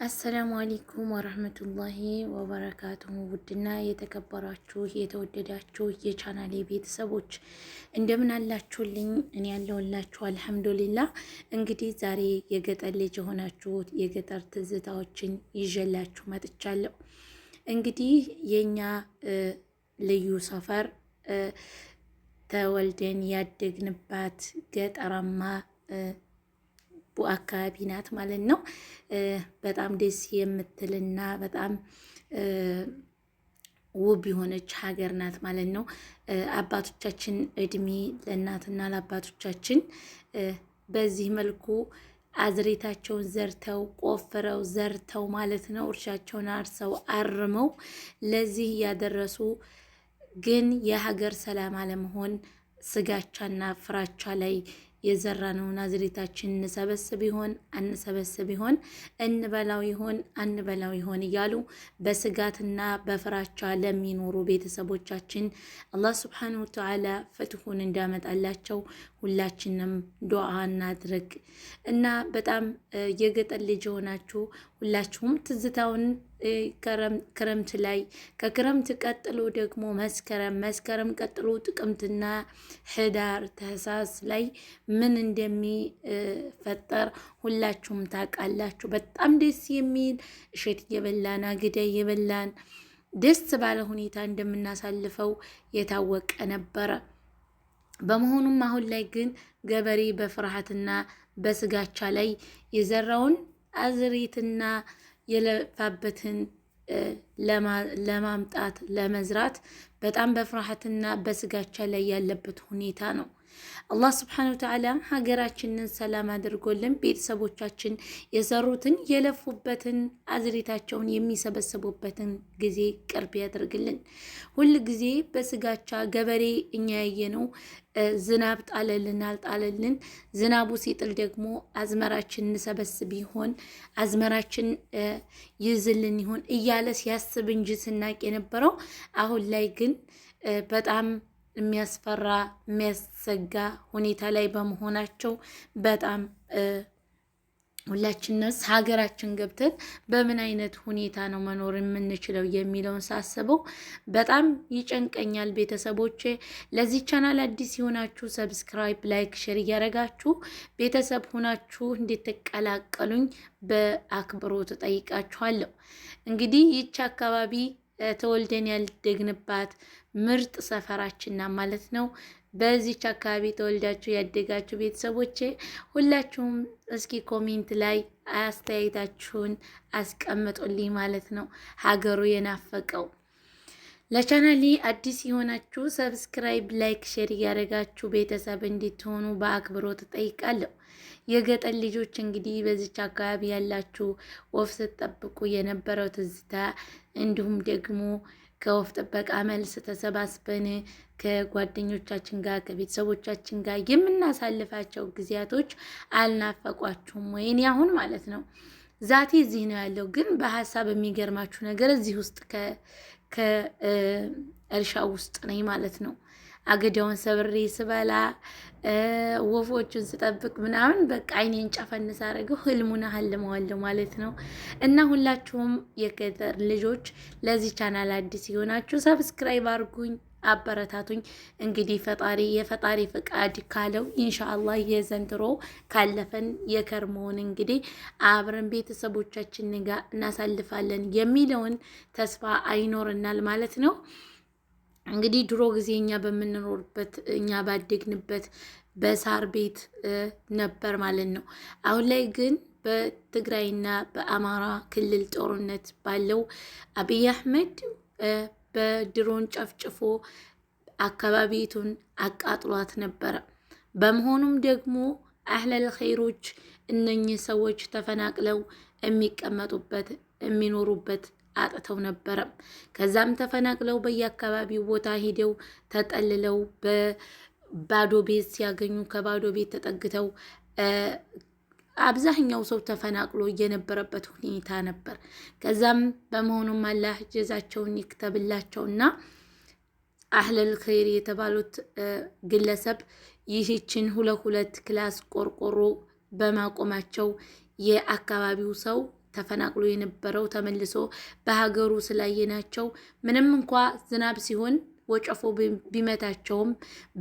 አሰላሙ አለይኩም ወራህመቱላሂ ወበረካቱሁ። ውድና የተከበራችሁ የተወደዳችሁ የቻናሌ ቤተሰቦች እንደምን አላችሁልኝ? እኔ ያለሁላችሁ አልሐምዱሊላህ። እንግዲህ ዛሬ የገጠር ልጅ የሆናችሁት የገጠር ትዝታዎችን ይዤላችሁ መጥቻለሁ። እንግዲህ የኛ ልዩ ሰፈር ተወልደን ያደግንባት ገጠራማ አካባቢ ናት ማለት ነው። በጣም ደስ የምትልና በጣም ውብ የሆነች ሀገር ናት ማለት ነው። አባቶቻችን እድሜ ለእናትና ለአባቶቻችን በዚህ መልኩ አዝሬታቸውን ዘርተው ቆፍረው ዘርተው ማለት ነው እርሻቸውን አርሰው አርመው ለዚህ ያደረሱ፣ ግን የሀገር ሰላም አለመሆን ስጋቻና ፍራቻ ላይ የዘራነውን አዝሬታችን እንሰበስብ ይሆን አንሰበስብ ይሆን፣ እንበላው ይሆን አንበላው ይሆን እያሉ በስጋትና በፍራቻ ለሚኖሩ ቤተሰቦቻችን አላህ ሱብሓነሁ ወተዓላ ፍትሁን እንዳመጣላቸው ሁላችንም ዱዓ እናድርግ እና በጣም የገጠር ልጅ የሆናችሁ ሁላችሁም ትዝታውን ክረምት ላይ ከክረምት ቀጥሎ ደግሞ መስከረም ቀጥሎ ጥቅምትና ህዳር ታህሳስ ላይ ምን እንደሚፈጠር ሁላችሁም ታውቃላችሁ። በጣም ደስ የሚል እሸት እየበላን አግዳ እየበላን ደስ ባለ ሁኔታ እንደምናሳልፈው የታወቀ ነበረ። በመሆኑም አሁን ላይ ግን ገበሬ በፍርሃትና በስጋቻ ላይ የዘራውን አዝሬትና የለፋበትን ለማምጣት ለመዝራት በጣም በፍርሃትና በስጋቻ ላይ ያለበት ሁኔታ ነው። አላህ ስብሐነሁ ወተዓላ ሀገራችንን ሰላም አድርጎልን ቤተሰቦቻችን የሰሩትን የለፉበትን አዝሬታቸውን የሚሰበሰቡበትን ጊዜ ቅርብ ያደርግልን። ሁል ጊዜ በስጋቻ ገበሬ እኛ ያየነው ዝናብ ጣለልን አልጣለልን፣ ዝናቡ ሲጥል ደግሞ አዝመራችን እንሰበስብ ይሆን አዝመራችን ይዝልን ይሆን እያለ ሲያስብ እንጂ ስናቅ የነበረው አሁን ላይ ግን በጣም የሚያስፈራ የሚያሰጋ ሁኔታ ላይ በመሆናቸው በጣም ሁላችንስ ሀገራችን ገብተን በምን አይነት ሁኔታ ነው መኖር የምንችለው የሚለውን ሳስበው በጣም ይጨንቀኛል። ቤተሰቦቼ ለዚህ ቻናል አዲስ የሆናችሁ ሰብስክራይብ፣ ላይክ፣ ሼር እያደረጋችሁ ቤተሰብ ሆናችሁ እንድትቀላቀሉኝ በአክብሮት ጠይቃችኋለሁ። እንግዲህ ይቺ አካባቢ ተወልደን ያደግንባት ምርጥ ሰፈራችን ማለት ነው። በዚች አካባቢ ተወልዳችሁ ያደጋችሁ ቤተሰቦቼ ሁላችሁም እስኪ ኮሜንት ላይ አስተያየታችሁን አስቀምጡልኝ ማለት ነው። ሀገሩ የናፈቀው ለቻናሌ አዲስ የሆናችሁ ሰብስክራይብ፣ ላይክ፣ ሼር እያደረጋችሁ ቤተሰብ እንድትሆኑ በአክብሮት እጠይቃለሁ። የገጠር ልጆች እንግዲህ በዚች አካባቢ ያላችሁ ወፍ ስትጠብቁ የነበረው ትዝታ እንዲሁም ደግሞ ከወፍ ጥበቃ መልስ ተሰባስበን ከጓደኞቻችን ጋር ከቤተሰቦቻችን ጋር የምናሳልፋቸው ጊዜያቶች አልናፈቋችሁም ወይ? እኔ አሁን ማለት ነው ዛቴ እዚህ ነው ያለው፣ ግን በሀሳብ የሚገርማችሁ ነገር እዚህ ውስጥ ከእርሻ ውስጥ ነኝ ማለት ነው። አገዳውን ሰብሬ ስበላ ወፎቹን ስጠብቅ ምናምን በቃ አይኔን ጨፈን ሳደርገው ህልሙን አልመዋለሁ ማለት ነው። እና ሁላችሁም የገጠር ልጆች ለዚህ ቻናል አዲስ የሆናችሁ ሰብስክራይብ አድርጉኝ፣ አበረታቱኝ። እንግዲህ የፈጣሪ ፍቃድ ካለው ኢንሻአላህ የዘንድሮ ካለፈን የከርመውን እንግዲህ አብረን ቤተሰቦቻችን ጋር እናሳልፋለን የሚለውን ተስፋ አይኖርናል ማለት ነው። እንግዲህ ድሮ ጊዜ እኛ በምንኖርበት እኛ ባደግንበት በሳር ቤት ነበር ማለት ነው። አሁን ላይ ግን በትግራይና በአማራ ክልል ጦርነት ባለው አብይ አህመድ በድሮን ጨፍጭፎ አካባቢቱን አቃጥሏት ነበረ። በመሆኑም ደግሞ አህለል ኸይሮች እነኚህ ሰዎች ተፈናቅለው የሚቀመጡበት የሚኖሩበት አጥተው ነበረ። ከዛም ተፈናቅለው በየአካባቢው ቦታ ሂደው ተጠልለው በባዶ ቤት ሲያገኙ ከባዶ ቤት ተጠግተው አብዛኛው ሰው ተፈናቅሎ የነበረበት ሁኔታ ነበር። ከዛም በመሆኑም አላህ ጀዛቸውን ይክተብላቸውና አህለል ኸይር የተባሉት ግለሰብ ይህችን ሁለት ክላስ ቆርቆሮ በማቆማቸው የአካባቢው ሰው ተፈናቅሎ የነበረው ተመልሶ በሀገሩ ስላየናቸው ምንም እንኳ ዝናብ ሲሆን ወጨፎ ቢመታቸውም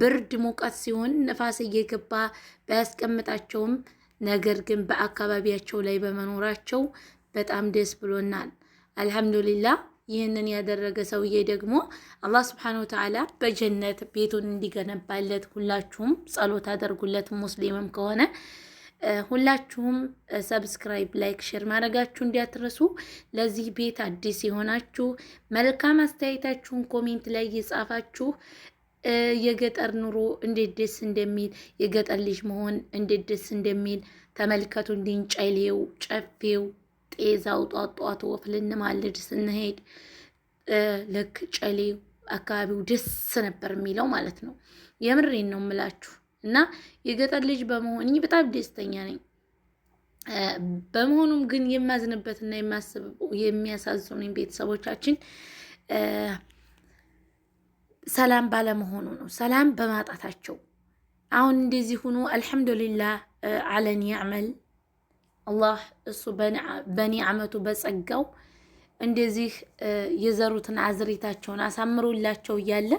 ብርድ ሙቀት ሲሆን ነፋስ እየገባ ባያስቀምጣቸውም ነገር ግን በአካባቢያቸው ላይ በመኖራቸው በጣም ደስ ብሎናል። አልሐምዱሊላህ። ይህንን ያደረገ ሰውዬ ደግሞ አላህ ስብሐነሁ ወተዓላ በጀነት ቤቱን እንዲገነባለት ሁላችሁም ጸሎት አድርጉለት። ሙስሊምም ከሆነ ሁላችሁም ሰብስክራይብ፣ ላይክ፣ ሼር ማድረጋችሁ እንዲያትረሱ። ለዚህ ቤት አዲስ የሆናችሁ መልካም አስተያየታችሁን ኮሜንት ላይ እየጻፋችሁ የገጠር ኑሮ እንዴት ደስ እንደሚል የገጠር ልጅ መሆን እንዴት ደስ እንደሚል ተመልከቱ። እንዲንጨሌው ጨፌው ጤዛው ጧጧት ወፍ ልንማልድ ስንሄድ ልክ ጨሌው አካባቢው ደስ ነበር የሚለው ማለት ነው። የምሬን ነው የምላችሁ። እና የገጠር ልጅ በመሆኔ በጣም ደስተኛ ነኝ። በመሆኑም ግን የማዝንበትና የማስበው የሚያሳዝኑኝ ቤተሰቦቻችን ሰላም ባለመሆኑ ነው። ሰላም በማጣታቸው አሁን እንደዚህ ሆኖ አልሐምዱሊላህ አለን ያዕመል አላህ እሱ በኒዕመቱ በጸጋው እንደዚህ የዘሩትን አዝሪታቸውን አሳምሮላቸው እያለ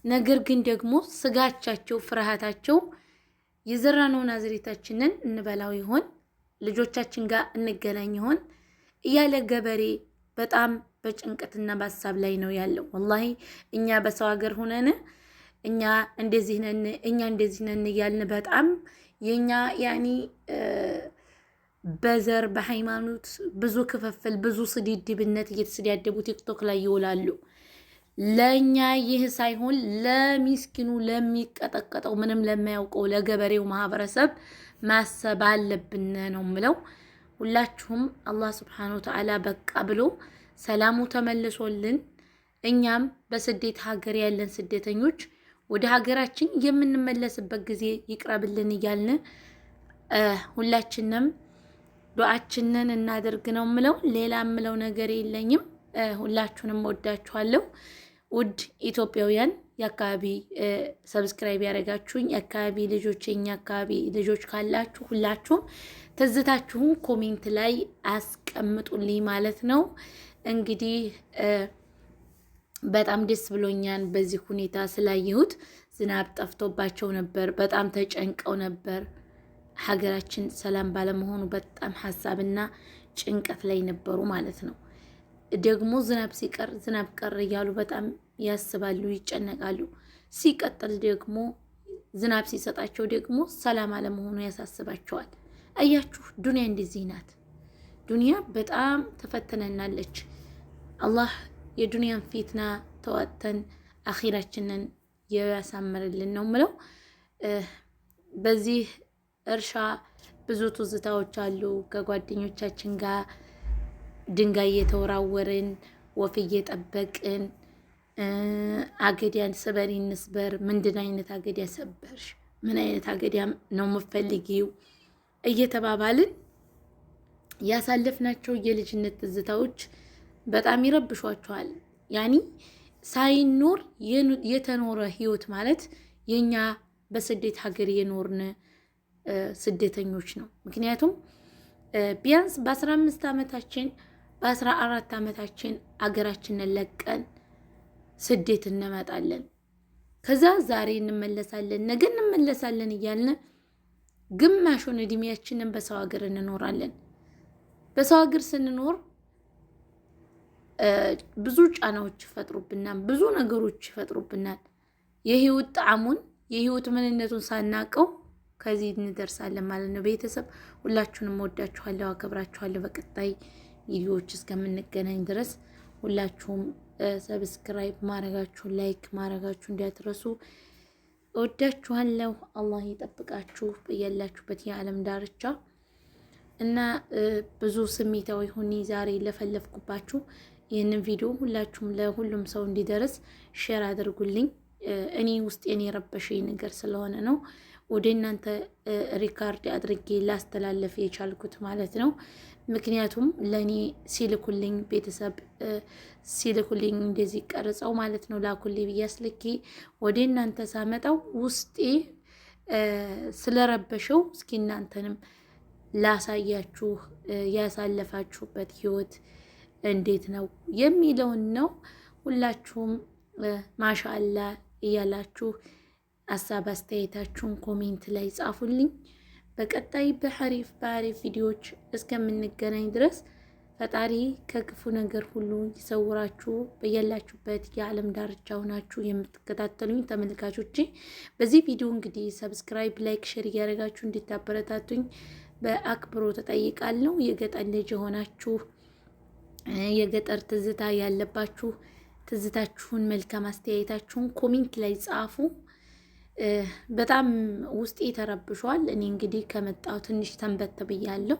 ነገር ግን ደግሞ ስጋቻቸው ፍርሃታቸው የዘራነውን አዝሪታችንን እንበላው ይሆን ልጆቻችን ጋር እንገናኝ ይሆን እያለ ገበሬ በጣም በጭንቀትና በሀሳብ ላይ ነው ያለው። ወላሂ እኛ በሰው ሀገር ሆነን እኛ እንደዚህ ነን እያልን በጣም የኛ ያኒ በዘር በሃይማኖት ብዙ ክፍፍል ብዙ ስድድብነት እየተሰዳደቡ ቲክቶክ ላይ ይውላሉ። ለኛ ይህ ሳይሆን ለሚስኪኑ ለሚቀጠቀጠው ምንም ለማያውቀው ለገበሬው ማህበረሰብ ማሰብ አለብን ነው ምለው። ሁላችሁም አላህ Subhanahu Wa Ta'ala በቃ ብሎ ሰላሙ ተመልሶልን እኛም በስደት ሀገር ያለን ስደተኞች ወደ ሀገራችን የምንመለስበት ጊዜ ይቅረብልን እያልን ሁላችንም ዱዓችንን እናደርግ ነው ምለው። ሌላ ምለው ነገር የለኝም። ሁላችሁንም ወዳችኋለሁ። ውድ ኢትዮጵያውያን የአካባቢ ሰብስክራይብ ያደረጋችሁኝ የአካባቢ ልጆች የኛ አካባቢ ልጆች ካላችሁ ሁላችሁም ትዝታችሁን ኮሜንት ላይ አስቀምጡልኝ ማለት ነው። እንግዲህ በጣም ደስ ብሎኛል በዚህ ሁኔታ ስላየሁት። ዝናብ ጠፍቶባቸው ነበር፣ በጣም ተጨንቀው ነበር። ሀገራችን ሰላም ባለመሆኑ በጣም ሐሳብና ጭንቀት ላይ ነበሩ ማለት ነው። ደግሞ ዝናብ ሲቀር ዝናብ ቀር እያሉ በጣም ያስባሉ፣ ይጨነቃሉ። ሲቀጥል ደግሞ ዝናብ ሲሰጣቸው ደግሞ ሰላም አለመሆኑ ያሳስባቸዋል። አያችሁ ዱንያ እንደዚህ ናት። ዱንያ በጣም ተፈተነናለች። አላህ የዱንያን ፊትና ተዋጥተን አኺራችንን ያሳምርልን ነው ምለው። በዚህ እርሻ ብዙ ትዝታዎች አሉ። ከጓደኞቻችን ጋር ድንጋይ እየተወራወርን ወፍ እየጠበቅን አገዳን ስበሪ እንስበር። ምንድን አይነት አገዳ ሰበርሽ? ምን አይነት አገዳ ነው የምትፈልጊው? እየተባባልን ያሳለፍናቸው የልጅነት ትዝታዎች በጣም ይረብሿቸዋል። ያኒ ሳይኖር የተኖረ ህይወት ማለት የኛ በስደት ሀገር የኖርን ስደተኞች ነው። ምክንያቱም ቢያንስ በ15 ዓመታችን በ14 ዓመታችን አገራችንን ለቀን ስደት እንመጣለን። ከዛ ዛሬ እንመለሳለን ነገ እንመለሳለን እያልን ግማሹን እድሜያችንን በሰው ሀገር እንኖራለን። በሰው ሀገር ስንኖር ብዙ ጫናዎች ይፈጥሩብናል፣ ብዙ ነገሮች ይፈጥሩብናል። የህይወት ጣዕሙን የህይወት ምንነቱን ሳናቀው ከዚህ እንደርሳለን ማለት ነው። ቤተሰብ ሁላችሁንም ወዳችኋለሁ፣ አከብራችኋለሁ። በቀጣይ ቪዲዮዎች እስከምንገናኝ ድረስ ሁላችሁም ሰብስክራይብ ማድረጋችሁ ላይክ ማድረጋችሁ እንዳትረሱ። ወዳችኋለሁ። አላህ ይጠብቃችሁ በያላችሁበት የዓለም ዳርቻ እና ብዙ ስሜታዊ ሆኜ ዛሬ ለፈለፍኩባችሁ ይህንን ቪዲዮ ሁላችሁም ለሁሉም ሰው እንዲደርስ ሼር አድርጉልኝ። እኔ ውስጤን የረበሸኝ ነገር ስለሆነ ነው ወደ እናንተ ሪካርድ አድርጌ ላስተላለፍ የቻልኩት ማለት ነው። ምክንያቱም ለኔ ሲልኩልኝ ቤተሰብ ሲልኩልኝ እንደዚህ ቀርጸው ማለት ነው ላኩልኝ ብያስልኬ ወደ እናንተ ሳመጣው ውስጤ ስለረበሸው እስኪ እናንተንም ላሳያችሁ ያሳለፋችሁበት ህይወት እንዴት ነው የሚለውን ነው። ሁላችሁም ማሻአላ እያላችሁ ሀሳብ አስተያየታችሁን ኮሜንት ላይ ጻፉልኝ። በቀጣይ በአሪፍ ቪዲዮዎች እስከምንገናኝ ድረስ ፈጣሪ ከክፉ ነገር ሁሉ ይሰውራችሁ። በያላችሁበት የዓለም ዳርቻ ሆናችሁ የምትከታተሉኝ ተመልካቾቼ በዚህ ቪዲዮ እንግዲህ ሰብስክራይብ፣ ላይክ፣ ሼር እያደረጋችሁ እንድታበረታቱኝ በአክብሮ ተጠይቃለሁ። የገጠር ልጅ የሆናችሁ የገጠር ትዝታ ያለባችሁ ትዝታችሁን፣ መልካም አስተያየታችሁን ኮሜንት ላይ ጻፉ። በጣም ውስጤ ተረብሿል። እኔ እንግዲህ ከመጣሁ ትንሽ ተንበት ብያለሁ።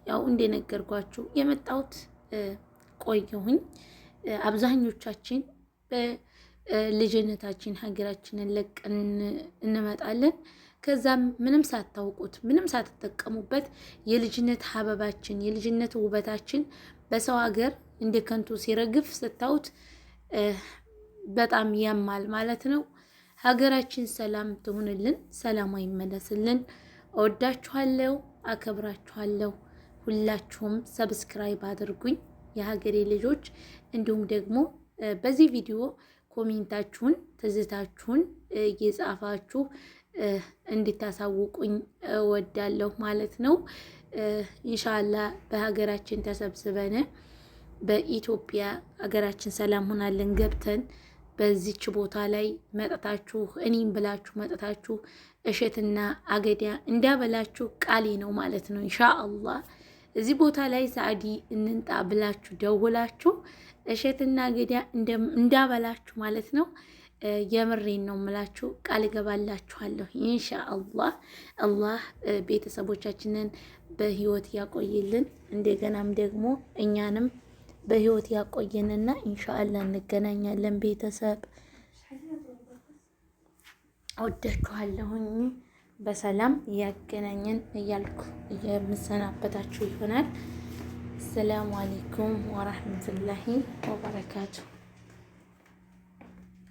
ያው እንደነገርኳችሁ የመጣሁት ቆየሁኝ። አብዛኞቻችን በልጅነታችን ሀገራችንን ለቀን እንመጣለን። ከዛም ምንም ሳታውቁት ምንም ሳትጠቀሙበት የልጅነት ሀበባችን የልጅነት ውበታችን በሰው ሀገር እንደ ከንቱ ሲረግፍ ስታዩት በጣም ያማል ማለት ነው። ሀገራችን ሰላም ትሁንልን፣ ሰላም ይመለስልን። እወዳችኋለሁ፣ አከብራችኋለሁ። ሁላችሁም ሰብስክራይብ አድርጉኝ የሀገሬ ልጆች። እንዲሁም ደግሞ በዚህ ቪዲዮ ኮሜንታችሁን ትዝታችሁን እየጻፋችሁ እንድታሳውቁኝ እወዳለሁ ማለት ነው። ኢንሻአላህ በሀገራችን ተሰብስበን በኢትዮጵያ ሀገራችን ሰላም ሆናለን ገብተን በዚች ቦታ ላይ መጠታችሁ እኔም ብላችሁ መጠታችሁ እሸትና አገዳ እንዳበላችሁ ቃሌ ነው ማለት ነው። ኢንሻአላህ እዚህ ቦታ ላይ ሳዕዲ እንንጣ ብላችሁ ደውላችሁ እሸትና አገዳ እንዳበላችሁ ማለት ነው። የምሬን ነው የምላችሁ፣ ቃል ገባላችኋለሁ። ኢንሻአላህ አላህ ቤተሰቦቻችንን በህይወት ያቆይልን፣ እንደገናም ደግሞ እኛንም በህይወት ያቆየንና ኢንሻአላህ እንገናኛለን። ቤተሰብ እወዳችኋለሁኝ። በሰላም ያገናኘን እያልኩ የምሰናበታችሁ ይሆናል። ሰላም አለይኩም ወራህመቱላሂ ወበረካቱ።